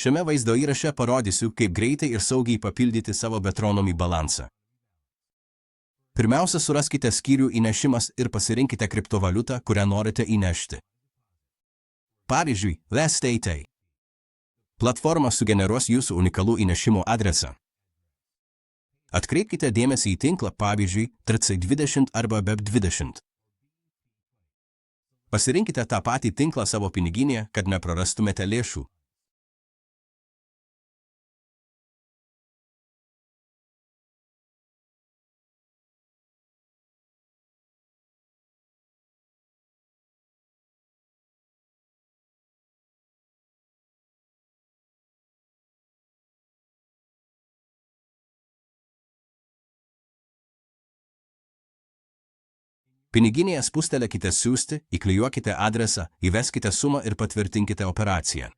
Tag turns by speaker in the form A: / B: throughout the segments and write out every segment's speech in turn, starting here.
A: Šiame vaizdo įraše parodysiu, kaip greitai ir saugiai papildyti savo Betronomy balansą. Pirmiausia, suraskite skyrių įnešimas ir pasirinkite kriptovaliutą, kurią norite įnešti. Pavyzdžiui, LSTT. Platforma sugeneruos jūsų unikalų įnešimo adresą. Atkreipkite dėmesį į tinklą, pavyzdžiui, TRC20 arba BEP20. Pasirinkite tą patį tinklą savo piniginėje, kad neprarastumėte lėšų. Piniginėje spustelėkite siųsti, įklijuokite adresą, įveskite sumą ir patvirtinkite operaciją.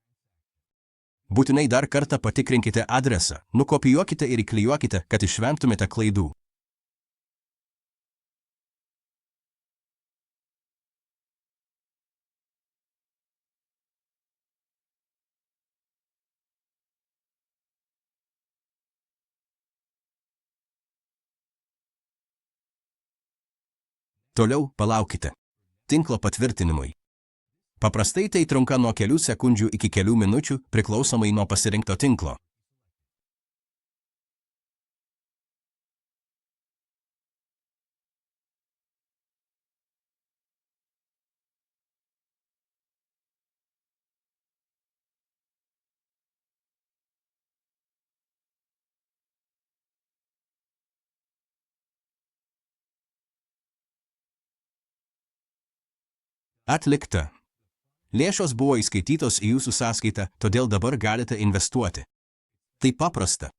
A: Būtinai dar kartą patikrinkite adresą, nukopijuokite ir įklijuokite, kad išvengtumėte klaidų. Toliau palaukite tinklo patvirtinimui. Paprastai tai trunka nuo kelių sekundžių iki kelių minučių, priklausomai nuo pasirinkto tinklo. Atlikta. Lėšos buvo įskaitytos į jūsų sąskaitą, todėl dabar galite investuoti. Tai paprasta.